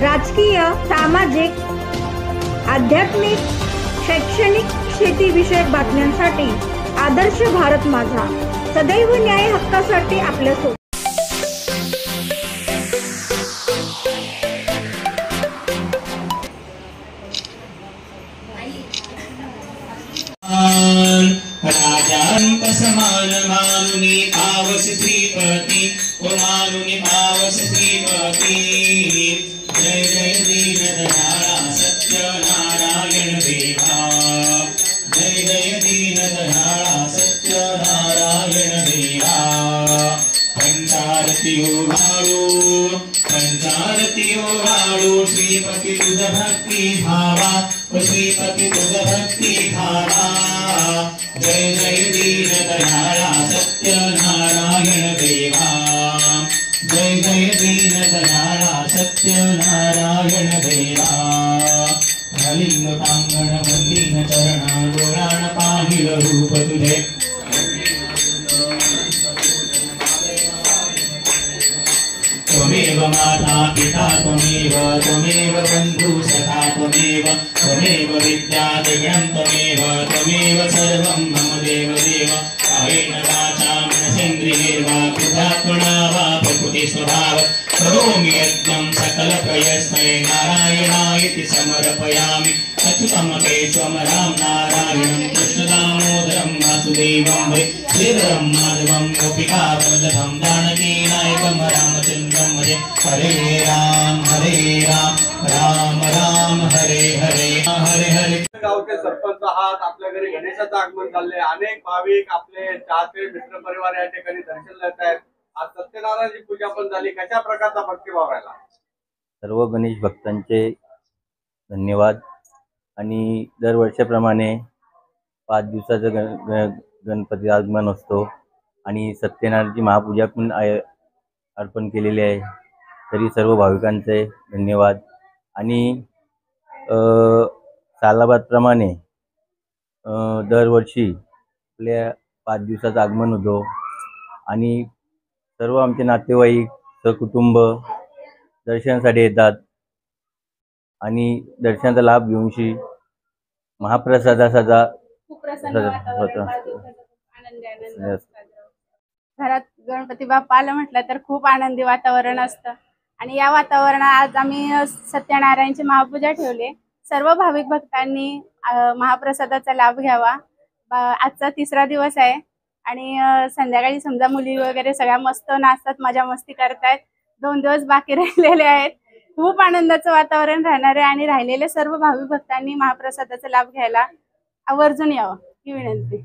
राजकीय, सामाजिक, आध्यात्मिक, शैक्षणिक, शेतीविषयक बातम्यांसाठी आदर्श भारत माझा सदैव न्याय हक्कासाठी आपल्यासोबत। राजांत समान मानुनी पावस श्रीपती ओ मानुनी पावस श्रीपती। जय जय दीन दयाळा सत्यनारायण देवा। जय जय दीन दयाळा सत्यनारायण देवा। पंचारती ओवाळू श्रीपती तुझ भक्ती भावा ओ श्रीपती तुझ भक्ती भावा। जय जय दीन दयाळा सत्यनारायण देवा। जय जय दीन दयाळा सत्यनारायण देवा। लिंग पांगण वंदीन चरणा डोळाण पाहिल रूप तुझे। त्वमेव माता पिता त्वमेव बंधु सखा त्वमेव विद्या दिव्यं त्वमेव सर्वं मम देव कायेन वाचा मनसेन्द्रियैर्वा बुद्ध्यात्मना वा प्रकृति स्वभाव करोमि यज्ञं सकल प्रयस्मै नारायणायति समर्पयामि। अच्युतं केशवं राम नारायणं कृष्णदामोदरं वासुदेवं वै श्रीधरं माधवं गोपिका वल्लभं जानकी नायकं रामचन्द्रं भजे। हरे राम राम राम हरे हरे हरे हरे। गावचे सरपंच आहात, आपल्या घरी गणेशाचं आगमन झाले, अनेक भाविक आपले चाहते मित्र परिवार या ठिकाणी दर्शन देत आहेत। आज सत्यनारायणची पूजा पण झाली, कशा प्रकारचा भक्तिभाव राहिला? सर्व गणेश भक्तांचे धन्यवाद। आणि दरवर्षाप्रमाणे 5 दिवसाचं गणपती आगमन असतो आणि सत्यनारायणची महापूजा पण अर्पण केलेली आहे। तरी सर्व भाविकांचे धन्यवाद। आणि सालाबादप्रमाणे दरवर्षी आपल्या 5 दिवसाचं आगमन होतो आणि सर्व आमचे नातेवाईक सहकुटुंब दर्शनासाठी येतात आणि दर्शनाचा लाभ घेऊनशी महाप्रसादाचा घरात गणपती बाप्पा आला म्हटलं तर खूप आनंदी वातावरण असतं आणि या वातावरणात आज आम्ही सत्यनारायणची महापूजा ठेवली। सर्व भाविक भक्तांनी महाप्रसादाचा लाभ घ्यावा। आजचा 3रा दिवस आहे आणि संध्याकाळी समजा मुली वगैरे सगळ्या मस्त नाचतात, मजा मस्ती करतायत। 2 दिवस बाकी राहिलेले आहेत। खूप आनंदाचं वातावरण राहणार आहे आणि राहिलेले सर्व भाविक भक्तांनी महाप्रसादाचा लाभ घ्यायला आवर्जून यावं ही विनंती।